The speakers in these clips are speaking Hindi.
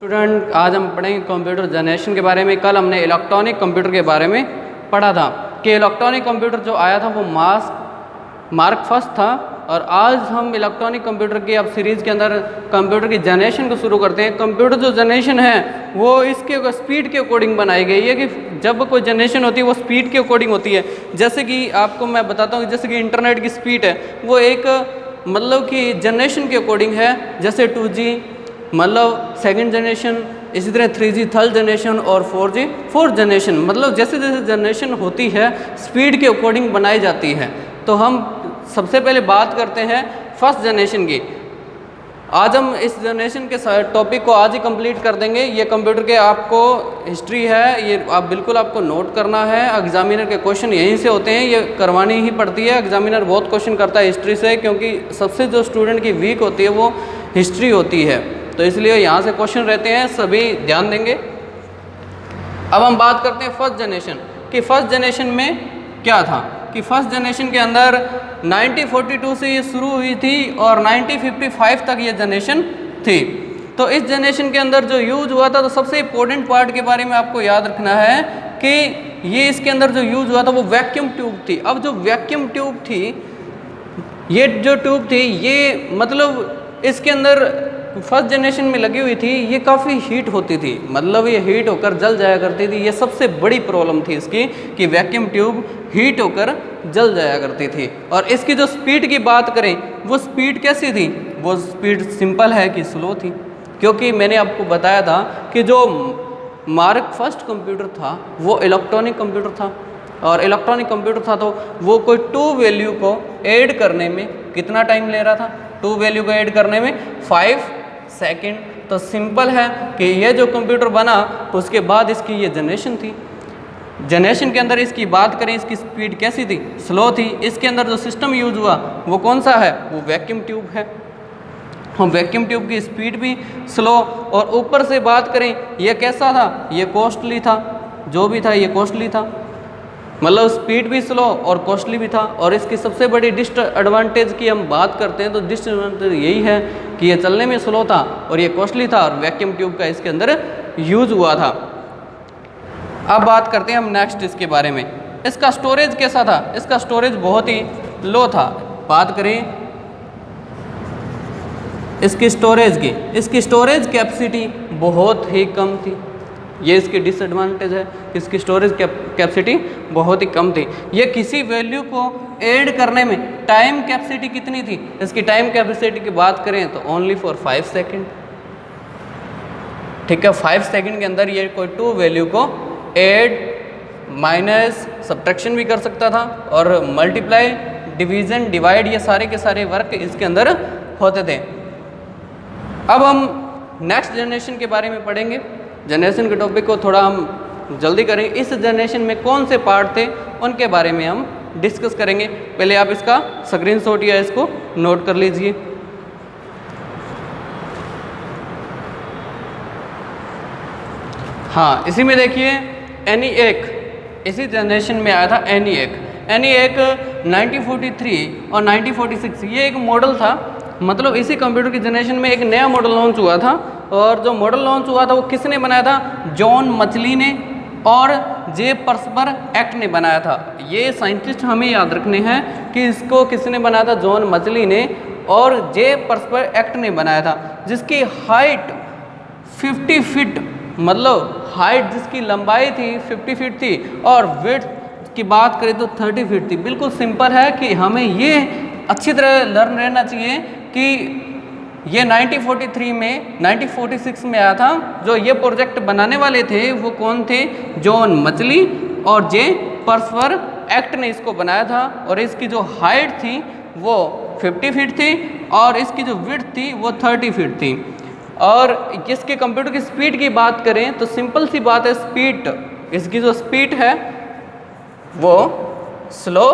स्टूडेंट, आज हम पढ़ेंगे कंप्यूटर जनरेशन के बारे में। कल हमने इलेक्ट्रॉनिक कंप्यूटर के बारे में पढ़ा था कि इलेक्ट्रॉनिक कंप्यूटर जो आया था वो मार्क फर्स्ट था, और आज हम इलेक्ट्रॉनिक कंप्यूटर की अब सीरीज़ के अंदर कंप्यूटर की जनरेशन को शुरू करते हैं। कंप्यूटर जो जनरेशन है वो इसके स्पीड के अकॉर्डिंग बनाई गई है कि जब कोई जनरेशन होती है वो स्पीड के अकॉर्डिंग होती है। जैसे कि आपको मैं बताता हूँ, जैसे कि इंटरनेट की स्पीड है वो एक मतलब कि जनरेशन के अकॉर्डिंग है। जैसे 2G मतलब सेकंड जनरेशन, इसी तरह 3G थर्ड जनरेशन और 4G फोर्थ जनरेशन। मतलब जैसे जैसे जनरेशन होती है स्पीड के अकॉर्डिंग बनाई जाती है। तो हम सबसे पहले बात करते हैं फर्स्ट जनरेशन की। आज हम इस जनरेशन के टॉपिक को आज ही कंप्लीट कर देंगे। ये कंप्यूटर के आपको हिस्ट्री है, ये आप बिल्कुल आपको नोट करना है। एग्जामिनर के क्वेश्चन यहीं से होते हैं, ये करवानी ही पड़ती है। एग्जामिनर बहुत क्वेश्चन करता है हिस्ट्री से, क्योंकि सबसे जो स्टूडेंट की वीक होती है वो हिस्ट्री होती है, तो इसलिए यहाँ से क्वेश्चन रहते हैं, सभी ध्यान देंगे। अब हम बात करते हैं फर्स्ट जनरेशन कि फर्स्ट जनरेशन में क्या था। कि फर्स्ट जनरेशन के अंदर 1942 से ये शुरू हुई थी और 1955 तक ये जनरेशन थी। तो इस जनरेशन के अंदर जो यूज हुआ था, तो सबसे इम्पोर्टेंट पार्ट के बारे में आपको याद रखना है कि ये इसके अंदर जो यूज हुआ था वो वैक्यूम ट्यूब थी। अब जो वैक्यूम ट्यूब थी, ये जो ट्यूब थी ये मतलब इसके अंदर फर्स्ट जनरेशन में लगी हुई थी, ये काफ़ी हीट होती थी, मतलब ये हीट होकर जल जाया करती थी। ये सबसे बड़ी प्रॉब्लम थी इसकी कि वैक्यूम ट्यूब हीट होकर जल जाया करती थी। और इसकी जो स्पीड की बात करें, वो स्पीड कैसी थी? वो स्पीड सिंपल है कि स्लो थी, क्योंकि मैंने आपको बताया था कि जो मार्क फर्स्ट कंप्यूटर था वो इलेक्ट्रॉनिक कंप्यूटर था, और इलेक्ट्रॉनिक कंप्यूटर था तो वो कोई 2 वैल्यू को ऐड करने में कितना टाइम ले रहा था? 2 वैल्यू को ऐड करने में 5 सेकंड। तो सिंपल है कि ये जो कंप्यूटर बना उसके बाद इसकी ये जनरेशन थी। जनरेशन के अंदर इसकी बात करें, इसकी स्पीड कैसी थी? स्लो थी। इसके अंदर जो सिस्टम यूज हुआ वो कौन सा है? वो वैक्यूम ट्यूब है। हम वैक्यूम ट्यूब की स्पीड भी स्लो, और ऊपर से बात करें ये कैसा था? ये कॉस्टली था। जो भी था ये कॉस्टली था, मतलब स्पीड भी स्लो और कॉस्टली भी था। और इसकी सबसे बड़ी डिसएडवांटेज की हम बात करते हैं तो डिसएडवांटेज यही है कि ये चलने में स्लो था और ये कॉस्टली था, और वैक्यूम ट्यूब का इसके अंदर यूज हुआ था। अब बात करते हैं हम नेक्स्ट इसके बारे में। इसका स्टोरेज कैसा था? इसका स्टोरेज बहुत ही लो था। बात करें इसकी स्टोरेज की, इसकी स्टोरेज कैपेसिटी बहुत ही कम थी। ये इसकी डिसएडवांटेज है, इसकी स्टोरेज कैपेसिटी बहुत ही कम थी। ये किसी वैल्यू को ऐड करने में टाइम कैपेसिटी कितनी थी? इसकी टाइम कैपेसिटी की बात करें तो ओनली फॉर 5 सेकेंड। ठीक है, 5 सेकेंड के अंदर ये कोई 2 वैल्यू को ऐड, माइनस, सब्ट्रैक्शन भी कर सकता था, और मल्टीप्लाई, डिवीज़न, डिवाइड, ये सारे के सारे वर्क इसके अंदर होते थे। अब हम नेक्स्ट जनरेशन के बारे में पढ़ेंगे। जनरेशन के टॉपिक को थोड़ा हम जल्दी करें। इस जनरेशन में कौन से पार्ट थे उनके बारे में हम डिस्कस करेंगे। पहले आप इसका स्क्रीनशॉट या इसको नोट कर लीजिए। हाँ, इसी में देखिए ENIAC, इसी जनरेशन में आया था ENIAC। ENIAC 1943 और 1946 ये एक मॉडल था। मतलब इसी कंप्यूटर की जनरेशन में एक नया मॉडल लॉन्च हुआ था, और जो मॉडल लॉन्च हुआ था वो किसने बनाया था? जॉन मचली ने और जे पर्सबर एक्ट ने बनाया था। ये साइंटिस्ट हमें याद रखने हैं कि इसको किसने बनाया था? जॉन मचली ने और जे पर्सबर एक्ट ने बनाया था, जिसकी हाइट 50 फीट, मतलब हाइट जिसकी लंबाई थी 50 फीट थी, और विड्थ की बात करें तो 30 फीट थी। बिल्कुल सिंपल है कि हमें ये अच्छी तरह लर्न रहना चाहिए कि ये 1943 में 1946 में आया था। जो ये प्रोजेक्ट बनाने वाले थे वो कौन थे? जॉन मचली और जे पर्सबर एक्ट ने इसको बनाया था। और इसकी जो हाइट थी वो 50 फीट थी, और इसकी जो विड्थ थी वो 30 फीट थी। और इसके कंप्यूटर की स्पीड की बात करें तो सिंपल सी बात है, स्पीड, इसकी जो स्पीड है वो स्लो,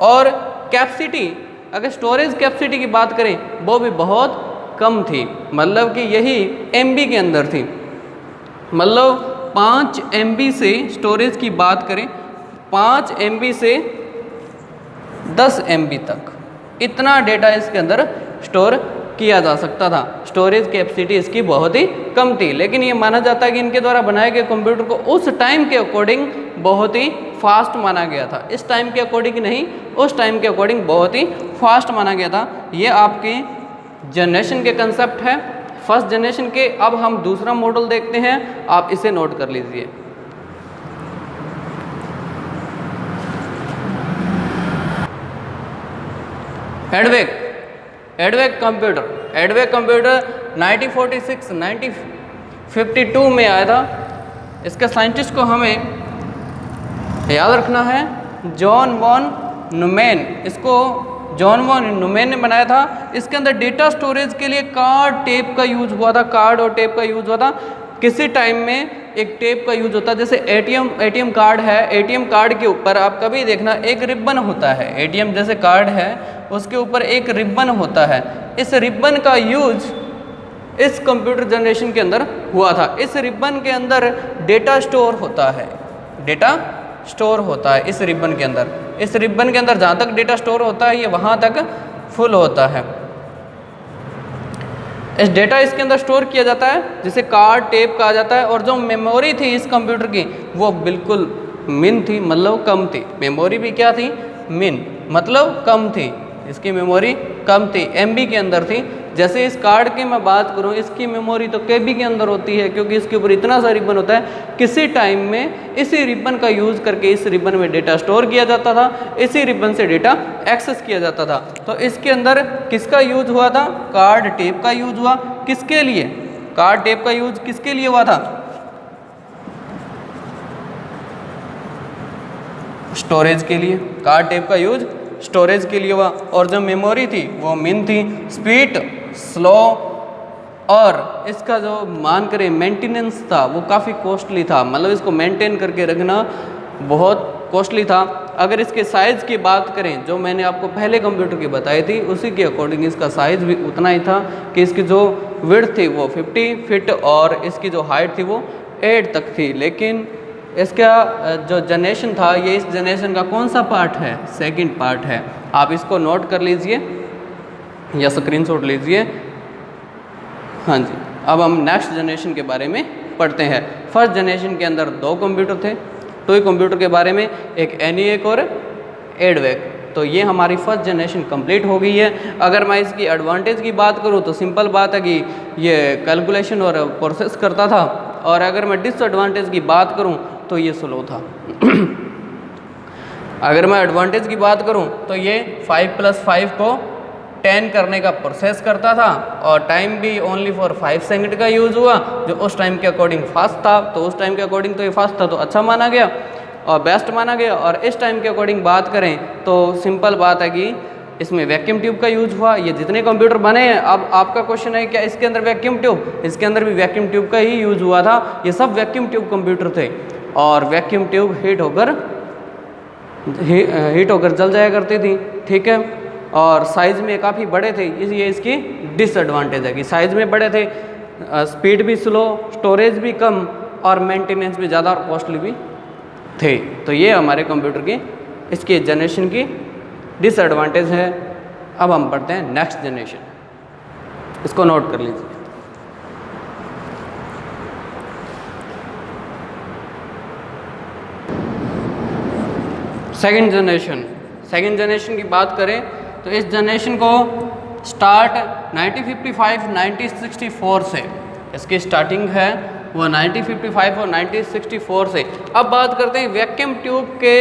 और कैपेसिटी, अगर स्टोरेज कैपेसिटी की बात करें वो भी बहुत कम थी। मतलब कि यही MB के अंदर थी। मतलब 5 MB से स्टोरेज की बात करें, 5 MB से 10 MB तक इतना डेटा इसके अंदर स्टोर किया जा सकता था। स्टोरेज कैपेसिटी इसकी बहुत ही कम थी, लेकिन ये माना जाता है कि इनके द्वारा बनाए गए कंप्यूटर को उस टाइम के अकॉर्डिंग बहुत ही फास्ट माना गया था। इस टाइम के अकॉर्डिंग नहीं, उस टाइम के अकॉर्डिंग बहुत ही फास्ट माना गया था। ये आपके जनरेशन के कंसेप्ट है, फर्स्ट जनरेशन के। अब हम दूसरा मॉडल देखते हैं, आप इसे नोट कर लीजिए। एडवेक कंप्यूटर 1946 1952 में आया था। इसके साइंटिस्ट को हमें याद रखना है, जॉन वॉन न्यूमैन। इसको जॉन वॉन न्यूमैन ने बनाया था। इसके अंदर डेटा स्टोरेज के लिए कार्ड टेप का यूज हुआ था, कार्ड और टेप का यूज हुआ था। किसी टाइम में एक टेप का यूज होता है, जैसे एटीएम कार्ड है, एटीएम कार्ड के ऊपर आप कभी देखना एक रिबन होता है। एटीएम जैसे कार्ड है, उसके ऊपर एक रिबन होता है। इस रिबन का यूज इस कंप्यूटर जनरेशन के अंदर हुआ था। इस रिबन के अंदर डेटा स्टोर होता है, डेटा स्टोर होता है इस रिबन के अंदर। इस रिबन के अंदर जहाँ तक डेटा स्टोर होता है, ये वहाँ तक फुल होता है। इस डेटा इसके अंदर स्टोर किया जाता है, जिसे कार्ड टेप कहा जाता है। और जो मेमोरी थी इस कंप्यूटर की, वो बिल्कुल मिन थी, मतलब कम थी। मेमोरी भी क्या थी? मिन, मतलब कम थी। इसकी मेमोरी कम थी, एमबी के अंदर थी। जैसे इस कार्ड की मैं बात करूं, इसकी मेमोरी तो केबी के अंदर होती है, क्योंकि इसके ऊपर इतना सा रिबन होता है। किसी टाइम में इसी रिबन का यूज़ करके इस रिबन में डेटा स्टोर किया जाता था, इसी रिबन से डेटा एक्सेस किया जाता था। तो इसके अंदर किसका यूज हुआ था? कार्ड टेप का यूज हुआ। किसके लिए? कार्ड टेप का यूज किसके लिए हुआ था? स्टोरेज के लिए। कार्ड टेप का यूज स्टोरेज के लिए हुआ। और जो मेमोरी थी वो मिन थी, स्पीड स्लो, और इसका जो मान करें मेंटेनेंस था वो काफ़ी कॉस्टली था, मतलब इसको मेंटेन करके रखना बहुत कॉस्टली था। अगर इसके साइज़ की बात करें, जो मैंने आपको पहले कंप्यूटर की बताई थी, उसी के अकॉर्डिंग इसका साइज़ भी उतना ही था कि इसकी जो विड्थ थी वो 50 फीट और इसकी जो हाइट थी वो 8 तक थी। लेकिन इसका जो जनरेशन था, ये इस जनरेशन का कौन सा पार्ट है? सेकंड पार्ट है। आप इसको नोट कर लीजिए या स्क्रीनशॉट लीजिए। हाँ जी, अब हम नेक्स्ट जनरेशन के बारे में पढ़ते हैं। फर्स्ट जनरेशन के अंदर 2 कंप्यूटर थे। टॉय कंप्यूटर के बारे में एक एनिएक और एडवेक। तो ये हमारी फर्स्ट जनरेशन कंप्लीट हो गई है। अगर मैं इसकी एडवांटेज की बात करूँ तो सिंपल बात है कि ये कैलकुलेशन और प्रोसेस करता था, और अगर मैं डिसएडवांटेज की बात करूँ तो ये स्लो था। अगर मैं एडवांटेज की बात करूं तो ये 5+5 को 10 करने का प्रोसेस करता था, और टाइम भी ओनली फॉर 5 सेकंड का यूज़ हुआ, जो उस टाइम के अकॉर्डिंग फास्ट था। तो उस टाइम के अकॉर्डिंग तो ये फास्ट था, तो अच्छा माना गया और बेस्ट माना गया। और इस टाइम के अकॉर्डिंग बात करें तो सिंपल बात है कि इसमें वैक्यूम ट्यूब का यूज हुआ। ये जितने कंप्यूटर बने हैं, अब आपका क्वेश्चन है क्या इसके अंदर वैक्यूम ट्यूब? इसके अंदर भी वैक्यूम ट्यूब का ही यूज हुआ था। ये सब वैक्यूम ट्यूब कंप्यूटर थे, और वैक्यूम ट्यूब हीट होकर जल जाया करती थी, ठीक है। और साइज़ में काफ़ी बड़े थे, इसलिए इसकी डिसएडवांटेज है कि साइज़ में बड़े थे, स्पीड भी स्लो, स्टोरेज भी कम, और मेंटेनेंस भी ज़्यादा और कॉस्टली भी थे। तो ये हमारे कंप्यूटर की इसके जनरेशन की डिसएडवांटेज है। अब हम पढ़ते हैं नेक्स्ट जनरेशन, इसको नोट कर लीजिए। सेकंड जनरेशन की बात करें तो इस जनरेशन को स्टार्ट 1955 1964 से, इसकी स्टार्टिंग है वो 1955 और 1964 से। अब बात करते हैं वैक्यूम ट्यूब के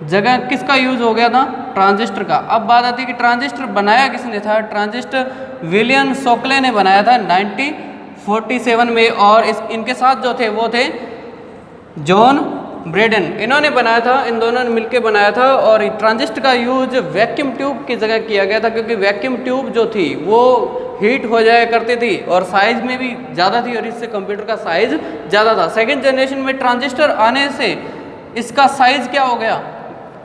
जगह किसका यूज़ हो गया था? ट्रांजिस्टर का। अब बात आती है कि ट्रांजिस्टर बनाया किसने था? ट्रांजिस्टर विलियम शोकले ने बनाया था 1947 में, और इनके साथ जो थे वो थे जॉन ब्रेडन, इन्होंने बनाया था, इन दोनों ने मिलकर बनाया था। और ट्रांजिस्टर का यूज वैक्यूम ट्यूब की जगह किया गया था, क्योंकि वैक्यूम ट्यूब जो थी वो हीट हो जाया करती थी और साइज में भी ज़्यादा थी, और इससे कंप्यूटर का साइज ज़्यादा था। सेकंड जनरेशन में ट्रांजिस्टर आने से इसका साइज क्या हो गया?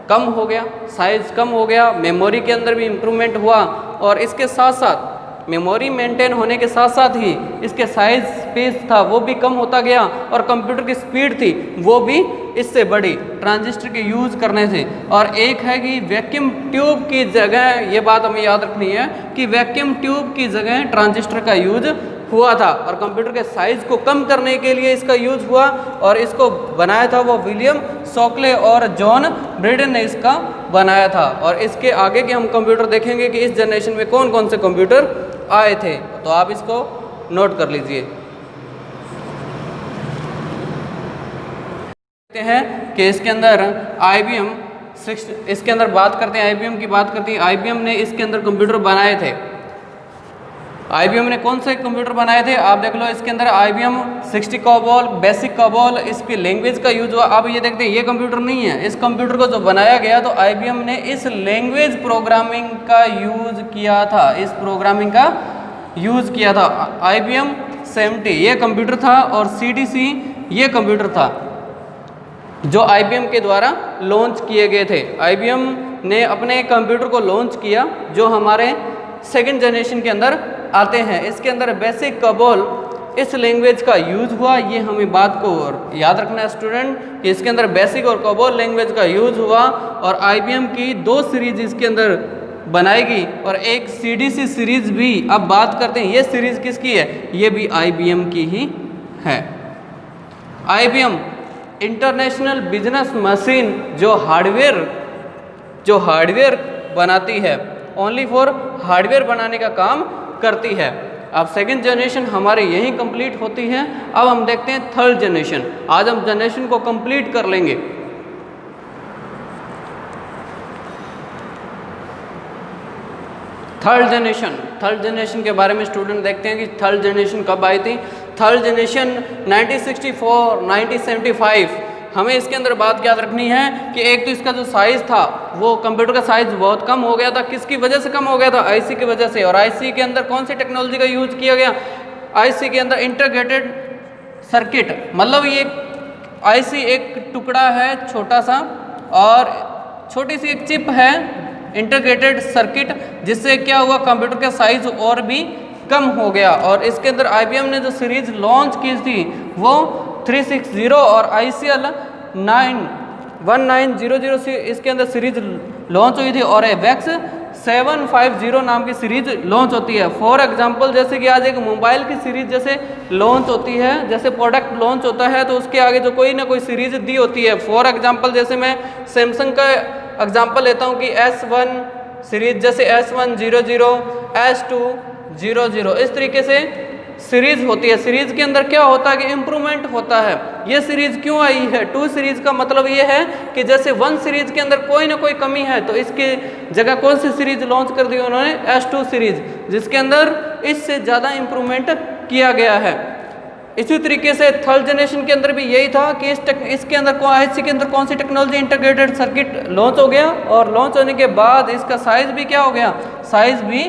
कम हो गया, साइज कम हो गया। मेमोरी के अंदर भी इम्प्रूवमेंट हुआ, और इसके साथ साथ मेमोरी मेंटेन होने के साथ साथ ही इसके साइज स्पेस था वो भी कम होता गया और कंप्यूटर की स्पीड थी वो भी इससे बढ़ी ट्रांजिस्टर के यूज़ करने से। और एक है कि वैक्यूम ट्यूब की जगह, ये बात हमें याद रखनी है कि वैक्यूम ट्यूब की जगह ट्रांजिस्टर का यूज हुआ था और कंप्यूटर के साइज़ को कम करने के लिए इसका यूज़ हुआ और इसको बनाया था वो विलियम शॉकले और जॉन ब्रेडन ने इसका बनाया था। और इसके आगे के हम कंप्यूटर देखेंगे कि इस जनरेशन में कौन कौन से कंप्यूटर आए थे, तो आप इसको नोट कर लीजिए। देखते हैं कि इसके अंदर IBM इसके अंदर बात करते हैं, IBM की बात करते हैं। IBM ने इसके अंदर कंप्यूटर बनाए थे। IBM ने कौन से कंप्यूटर बनाए थे आप देख लो। इसके अंदर IBM 60 COBOL, बेसिक COBOL, इसकी लैंग्वेज का यूज हुआ। अब ये देखते हैं ये कंप्यूटर नहीं है, इस कंप्यूटर को जो बनाया गया तो IBM ने इस लैंग्वेज प्रोग्रामिंग का यूज किया था, इस प्रोग्रामिंग का यूज किया था। IBM 70 ये कंप्यूटर था और CDC ये कंप्यूटर था जो IBM के द्वारा लॉन्च किए गए थे। IBM ने अपने कंप्यूटर को लॉन्च किया जो हमारे सेकेंड जनरेशन के अंदर आते हैं। इसके अंदर बेसिक COBOL इस लैंग्वेज का यूज हुआ, ये हमें बात को याद रखना है स्टूडेंट कि इसके अंदर बेसिक और COBOL लैंग्वेज का यूज हुआ। और IBM की 2 सीरीज इसके अंदर बनाएगी और एक CDC सीरीज भी। अब बात करते हैं ये सीरीज किसकी है, ये भी IBM की ही है। IBM इंटरनेशनल बिजनेस मशीन जो हार्डवेयर बनाती है, ओनली फॉर हार्डवेयर बनाने का काम करती है। अब सेकंड जनरेशन हमारे यहीं कंप्लीट होती है। अब हम देखते हैं थर्ड जनरेशन। आज हम जनरेशन को कंप्लीट कर लेंगे। थर्ड जनरेशन के बारे में स्टूडेंट देखते हैं कि थर्ड जनरेशन कब आई थी। Third generation 1964, 1975। हमें इसके अंदर बात याद रखनी है कि एक तो इसका जो साइज़ था वो कंप्यूटर का साइज़ बहुत कम हो गया था। किसकी वजह से कम हो गया था, IC की वजह से। और IC के अंदर कौन सी टेक्नोलॉजी का यूज़ किया गया, IC के अंदर इंटीग्रेटेड सर्किट, मतलब ये IC एक टुकड़ा है छोटा सा और छोटी सी एक चिप है इंटीग्रेटेड सर्किट, जिससे क्या हुआ कंप्यूटर का साइज़ और भी कम हो गया। और इसके अंदर IBM ने जो सीरीज लॉन्च की थी वो 360 और ICL 1900 से इसके अंदर सीरीज लॉन्च हुई थी और वेक्स 750 नाम की सीरीज लॉन्च होती है। फॉर एग्जांपल जैसे कि आज एक मोबाइल की सीरीज जैसे लॉन्च होती है, जैसे प्रोडक्ट लॉन्च होता है तो उसके आगे जो कोई ना कोई सीरीज दी होती है। फॉर एग्जांपल जैसे मैं सैमसंग का एग्जांपल लेता हूँ कि S1 सीरीज, जैसे S100, S200, इस तरीके से सीरीज होती है। सीरीज के अंदर क्या होता है कि इम्प्रूवमेंट होता है। ये सीरीज क्यों आई है, 2 सीरीज का मतलब ये है कि जैसे 1 सीरीज के अंदर कोई ना कोई कमी है तो इसके जगह कौन सी सीरीज लॉन्च कर दी उन्होंने, S2 सीरीज, जिसके अंदर इससे ज़्यादा इम्प्रूवमेंट किया गया है। इसी तरीके से थर्ड जनरेशन के अंदर भी यही था कि इसके अंदर IC के अंदर कौन सी टेक्नोलॉजी, इंटीग्रेटेड सर्किट लॉन्च हो गया और लॉन्च होने के बाद इसका साइज़ भी क्या हो गया, साइज़ भी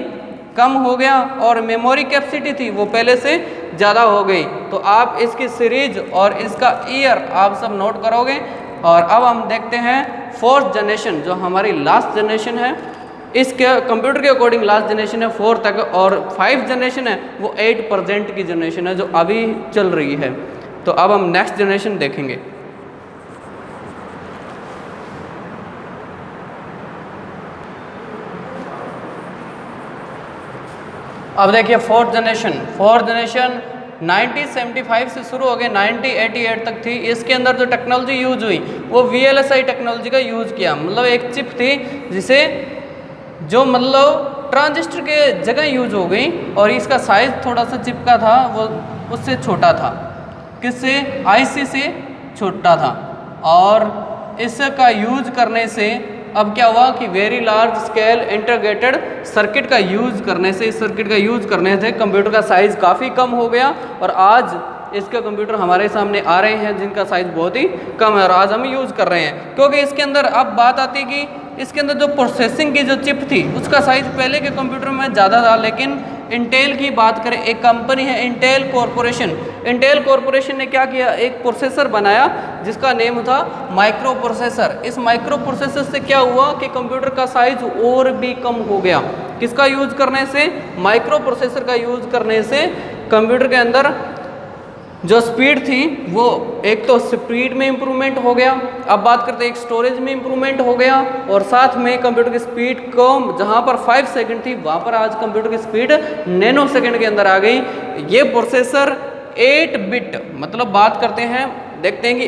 कम हो गया और मेमोरी कैपेसिटी थी वो पहले से ज़्यादा हो गई। तो आप इसकी सीरीज और इसका ईयर आप सब नोट करोगे। और अब हम देखते हैं फोर्थ जनरेशन जो हमारी लास्ट जनरेशन है। इसके कंप्यूटर के अकॉर्डिंग लास्ट जनरेशन है 4 तक और 5th जनरेशन है वो 8% की जनरेशन है जो अभी चल रही है। तो अब हम नेक्स्ट जनरेशन देखेंगे। अब देखिए फोर्थ जनरेशन 1975 से शुरू हो गए 1988 तक थी। इसके अंदर जो टेक्नोलॉजी यूज हुई वो VLSI टेक्नोलॉजी का यूज़ किया, मतलब एक चिप थी जिसे जो मतलब ट्रांजिस्टर के जगह यूज हो गई और इसका साइज़ थोड़ा सा चिप का था, वो उससे छोटा था, किससे, IC से छोटा था। और इसका यूज करने से अब क्या हुआ कि very large scale integrated circuit का यूज़ करने से, इस सर्किट का यूज़ करने से कंप्यूटर का साइज़ काफ़ी कम हो गया और आज इसके कंप्यूटर हमारे सामने आ रहे हैं जिनका साइज़ बहुत ही कम है और आज हम यूज़ कर रहे हैं। क्योंकि इसके अंदर अब बात आती है कि इसके अंदर जो प्रोसेसिंग की जो चिप थी उसका साइज़ पहले के कंप्यूटर में ज़्यादा था, लेकिन इंटेल की बात करें, एक कंपनी है इंटेल कॉरपोरेशन। इंटेल कॉरपोरेशन ने क्या किया, एक प्रोसेसर बनाया जिसका नेम था माइक्रो प्रोसेसर। इस माइक्रो प्रोसेसर से क्या हुआ कि कंप्यूटर का साइज और भी कम हो गया। किसका यूज़ करने से, माइक्रो प्रोसेसर का यूज़ करने से कंप्यूटर के अंदर जो स्पीड थी वो एक तो स्पीड में इम्प्रूवमेंट हो गया, अब बात करते हैं एक स्टोरेज में इम्प्रूवमेंट हो गया, और साथ में कंप्यूटर की स्पीड को जहाँ पर 5 सेकंड थी वहाँ पर आज कंप्यूटर की स्पीड नैनो सेकंड के अंदर आ गई। ये प्रोसेसर 8 बिट, मतलब बात करते हैं, देखते हैं कि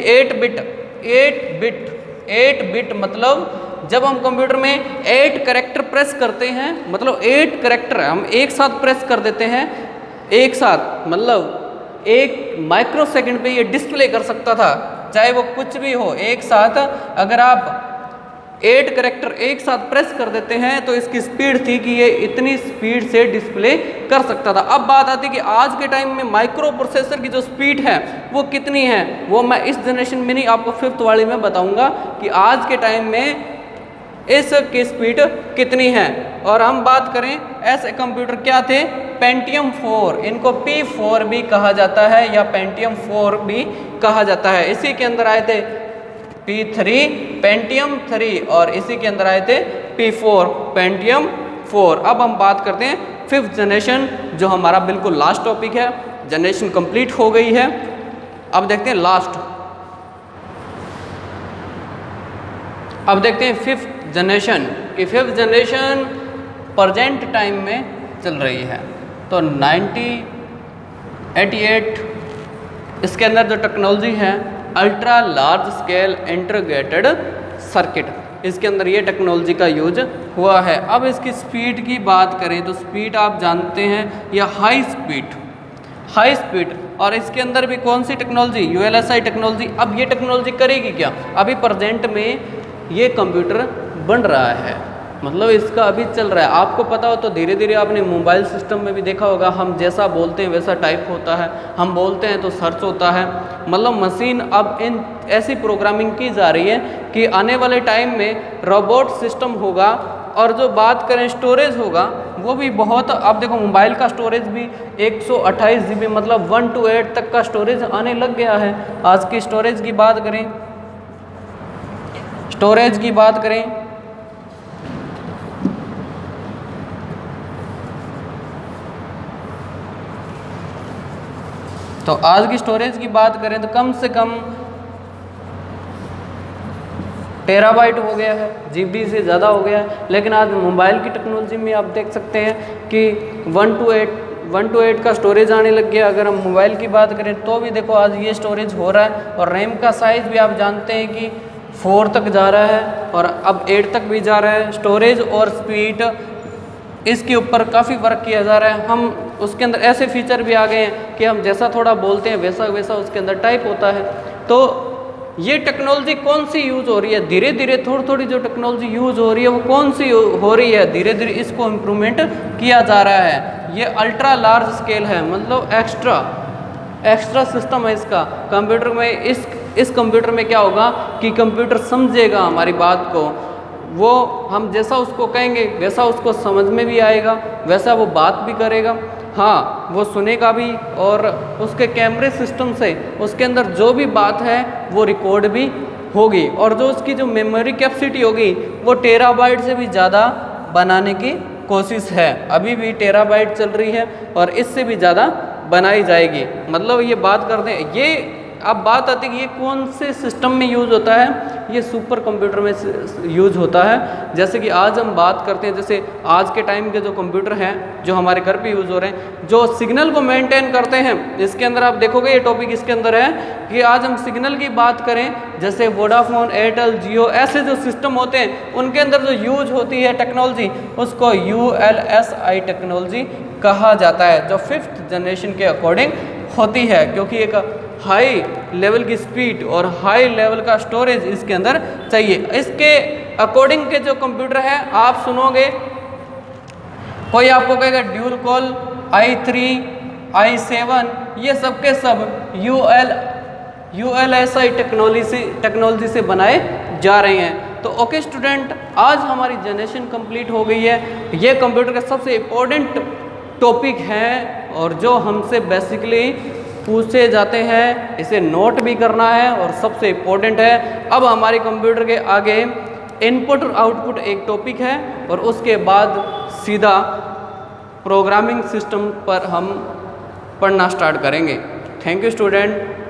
8 बिट मतलब जब हम कंप्यूटर में 8 कैरेक्टर प्रेस करते हैं, मतलब 8 कैरेक्टर हम एक साथ प्रेस कर देते हैं, एक साथ मतलब एक माइक्रो सेकंड पे ये डिस्प्ले कर सकता था, चाहे वो कुछ भी हो। एक साथ अगर आप 8 कैरेक्टर एक साथ प्रेस कर देते हैं तो इसकी स्पीड थी कि ये इतनी स्पीड से डिस्प्ले कर सकता था। अब बात आती है कि आज के टाइम में माइक्रो प्रोसेसर की जो स्पीड है वो कितनी है, वो मैं इस जनरेशन में नहीं, आपको 5th वाले में बताऊंगा कि आज के टाइम में इसकी स्पीड कितनी है। और हम बात करें ऐसे कंप्यूटर क्या थे, पेंटियम 4, इनको P4 भी कहा जाता है या पेंटियम 4 भी कहा जाता है। इसी के अंदर आए थे P3 पेंटियम 3 और इसी के अंदर आए थे P4 पेंटियम 4। अब हम बात करते हैं 5th जनरेशन, जो हमारा बिल्कुल लास्ट टॉपिक है। जनरेशन कंप्लीट हो गई है, अब देखते हैं लास्ट, अब देखते हैं 5th जनरेशन कि 5th जनरेशन प्रेजेंट टाइम में चल रही है। तो 9088 इसके अंदर जो टेक्नोलॉजी है ultra large scale integrated circuit, इसके अंदर ये टेक्नोलॉजी का यूज हुआ है। अब इसकी स्पीड की बात करें तो स्पीड आप जानते हैं या हाई स्पीड, और इसके अंदर भी कौन सी टेक्नोलॉजी, ULSI टेक्नोलॉजी। अब ये टेक्नोलॉजी करेगी क्या, अभी प्रेजेंट में ये कंप्यूटर बन रहा है, मतलब इसका अभी चल रहा है। आपको पता हो तो धीरे धीरे आपने मोबाइल सिस्टम में भी देखा होगा, हम जैसा बोलते हैं वैसा टाइप होता है, हम बोलते हैं तो सर्च होता है। मतलब मशीन अब इन ऐसी प्रोग्रामिंग की जा रही है कि आने वाले टाइम में रोबोट सिस्टम होगा। और जो बात करें स्टोरेज होगा वो भी बहुत, अब देखो मोबाइल का स्टोरेज भी 128 GB मतलब 1 to 8 तक का स्टोरेज आने लग गया है। आज की स्टोरेज की बात करें तो आज की स्टोरेज की बात करें तो कम से कम टेराबाइट हो गया है, GB से ज़्यादा हो गया है। लेकिन आज मोबाइल की टेक्नोलॉजी में आप देख सकते हैं कि 1 to 8 का स्टोरेज आने लग गया। अगर हम मोबाइल की बात करें तो भी देखो आज ये स्टोरेज हो रहा है, और रैम का साइज़ भी आप जानते हैं कि 4 तक जा रहा है और अब 8 तक भी जा रहा है। स्टोरेज और स्पीड इसके ऊपर काफ़ी वर्क किया जा रहा है। हम उसके अंदर ऐसे फीचर भी आ गए हैं कि हम जैसा थोड़ा बोलते हैं वैसा वैसा उसके अंदर टाइप होता है। तो ये टेक्नोलॉजी कौन सी यूज़ हो रही है, धीरे धीरे थोड़ी थोड़ी जो टेक्नोलॉजी यूज़ हो रही है वो कौन सी हो रही है, धीरे धीरे इसको इम्प्रूवमेंट किया जा रहा है। ये अल्ट्रा लार्ज स्केल है, मतलब एक्स्ट्रा सिस्टम है इसका कंप्यूटर में। इस कंप्यूटर में क्या होगा कि कंप्यूटर समझेगा हमारी बात को, वो हम जैसा उसको कहेंगे वैसा उसको समझ में भी आएगा, वैसा वो बात भी करेगा। हाँ, वो सुनेगा भी, और उसके कैमरे सिस्टम से उसके अंदर जो भी बात है वो रिकॉर्ड भी होगी। और जो उसकी जो मेमोरी कैपेसिटी होगी वो टेराबाइट से भी ज़्यादा बनाने की कोशिश है। अभी भी टेराबाइट चल रही है और इससे भी ज़्यादा बनाई जाएगी। मतलब ये बात करते हैं, ये अब बात आती है कि ये कौन से सिस्टम में यूज़ होता है, ये सुपर कंप्यूटर में यूज़ होता है। जैसे कि आज हम बात करते हैं, जैसे आज के टाइम के जो कंप्यूटर हैं जो हमारे घर पे यूज़ हो रहे हैं, जो सिग्नल को मेंटेन करते हैं, इसके अंदर आप देखोगे ये टॉपिक इसके अंदर है कि आज हम सिग्नल की बात करें, जैसे वोडाफोन, एयरटेल, जियो, ऐसे जो सिस्टम होते हैं उनके अंदर जो यूज होती है टेक्नोलॉजी उसको ULSI टेक्नोलॉजी कहा जाता है, जो 5th जनरेशन के अकॉर्डिंग होती है, क्योंकि एक हाई लेवल की स्पीड और हाई लेवल का स्टोरेज इसके अंदर चाहिए। इसके अकॉर्डिंग के जो कंप्यूटर है आप सुनोगे, कोई आपको कहेगा ड्यूल कोर i3, i7, ये सब के सब ULSI टेक्नोलॉजी से बनाए जा रहे हैं। तो ओके स्टूडेंट, आज हमारी जनरेशन कंप्लीट हो गई है। ये कंप्यूटर का सबसे इम्पोर्टेंट टॉपिक हैं और जो हमसे बेसिकली पूछे जाते हैं, इसे नोट भी करना है और सबसे इम्पोर्टेंट है। अब हमारे कंप्यूटर के आगे इनपुट और आउटपुट एक टॉपिक है और उसके बाद सीधा प्रोग्रामिंग सिस्टम पर हम पढ़ना स्टार्ट करेंगे। Thank you student.